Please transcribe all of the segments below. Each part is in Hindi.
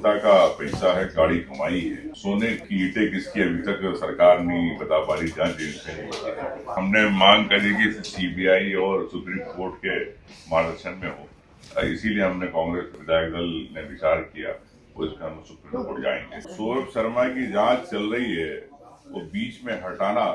जनता का पैसा है, गाड़ी कमाई है। सोने की ईंटें किसकी अभी तक सरकार नहीं बता पा रही, जांच एजेंसी नहीं बता रही। हमने मांग करी कि सीबीआई और सुप्रीम कोर्ट के मार्गदर्शन में हो, इसीलिए हमने कांग्रेस विधायक दल ने विचार किया, उस पर हम सुप्रीम कोर्ट जाएंगे। सौरभ शर्मा की जांच चल रही है, वो बीच में हटाना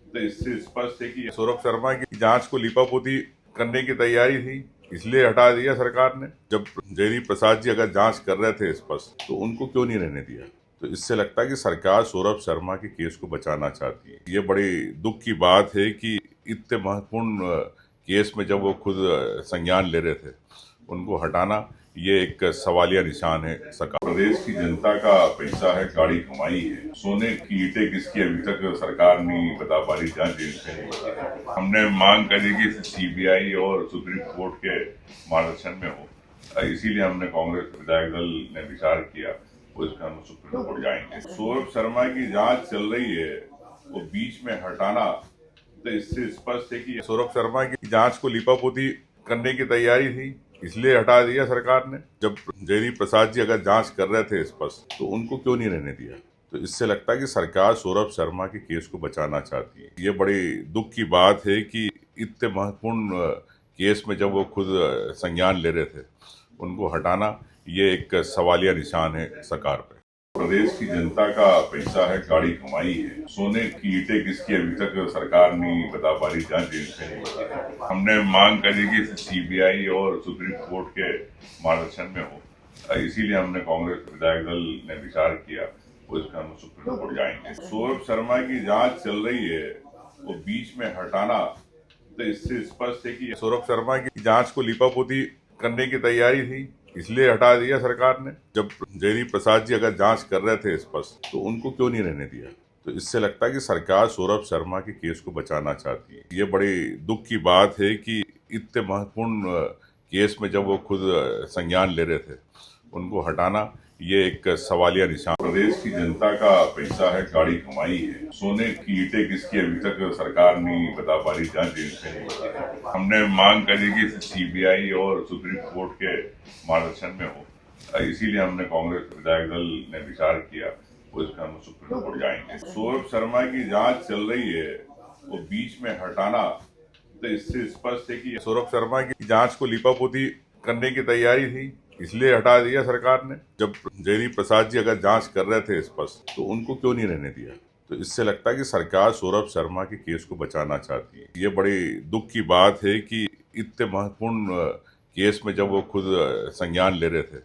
तो इससे स्पष्ट है कि सौरभ शर्मा की जांच को लीपापोती करने की तैयारी थी, इसलिए हटा दिया सरकार ने। जब जयदीप प्रसाद जी अगर जांच कर रहे थे स्पष्ट, तो उनको क्यों नहीं रहने दिया? तो इससे लगता है कि सरकार सौरभ शर्मा के केस को बचाना चाहती है। ये बड़ी दुख की बात है कि इतने महत्वपूर्ण केस में जब वो खुद संज्ञान ले रहे थे, उनको हटाना ये एक सवालिया निशान है सरकार। प्रदेश की जनता का पैसा है, गाड़ी कमाई है। सोने की ईंटें किसकी अभी तक सरकार नहीं बता पा रही, जांच एजेंसी नहीं बता रही। हमने मांग करी कि सीबीआई और सुप्रीम कोर्ट के मार्गदर्शन में हो, इसीलिए हमने कांग्रेस विधायक दल ने विचार किया, उस पर हम सुप्रीम कोर्ट जाएंगे। सौरभ शर्मा की जांच चल रही है, वो बीच में हटाना तो इससे स्पष्ट है कि सौरभ शर्मा की जांच को लीपापोती करने की तैयारी थी, इसलिए हटा दिया सरकार ने। जब जयदीप प्रसाद जी अगर जांच कर रहे थे स्पष्ट, तो उनको क्यों नहीं रहने दिया? तो इससे लगता है कि सरकार सौरभ शर्मा के केस को बचाना चाहती है। ये बड़ी दुख की बात है कि इतने महत्वपूर्ण केस में जब वो खुद संज्ञान ले रहे थे, उनको हटाना ये एक सवालिया निशान है सरकार पर। प्रदेश की जनता का पैसा है, गाड़ी कमाई है। सोने की ईंटें किसकी अभी तक सरकार नहीं बता पा रही, जांच एजेंसी नहीं बता रही। हमने मांग करी कि सीबीआई और सुप्रीम कोर्ट के मार्गदर्शन में हो, इसीलिए हमने कांग्रेस विधायक दल ने विचार किया, उस पर हम सुप्रीम कोर्ट जाएंगे। सौरभ शर्मा की जांच चल रही है, वो बीच में हटाना तो इससे स्पष्ट है कि सौरभ शर्मा की जांच को लीपापोती करने की तैयारी थी, इसलिए हटा दिया सरकार ने। जब जयदीप प्रसाद जी अगर जांच कर रहे थे स्पष्ट, तो उनको क्यों नहीं रहने दिया? तो इससे लगता है कि सरकार सौरभ शर्मा के केस को बचाना चाहती है। ये बड़ी दुख की बात है कि इतने महत्वपूर्ण केस में जब वो खुद संज्ञान ले रहे थे, उनको हटाना ये एक सवालिया निशान। प्रदेश की जनता का पैसा है, गाड़ी कमाई है। सोने की ईंटें किसकी अभी तक सरकार नहीं बता पा रही, जांच एजेंसी नहीं बता रही। हमने मांग करी कि सीबीआई और सुप्रीम कोर्ट के मार्गदर्शन में हो, इसीलिए हमने कांग्रेस विधायक दल ने विचार किया, उस पर हम सुप्रीम कोर्ट जाएंगे। सौरभ शर्मा की जांच चल रही है, वो बीच में हटाना तो इससे स्पष्ट है कि सौरभ शर्मा की जांच को लीपापोती करने की तैयारी थी, इसलिए हटा दिया सरकार ने। जब जयदीप प्रसाद जी अगर जांच कर रहे थे स्पष्ट, तो उनको क्यों नहीं रहने दिया? तो इससे लगता है कि सरकार सौरभ शर्मा के केस को बचाना चाहती है। ये बड़ी दुख की बात है कि इतने महत्वपूर्ण केस में जब वो खुद संज्ञान ले रहे थे,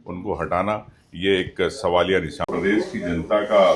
उनको हटाना ये एक सवालिया निशान। प्रदेश की जनता का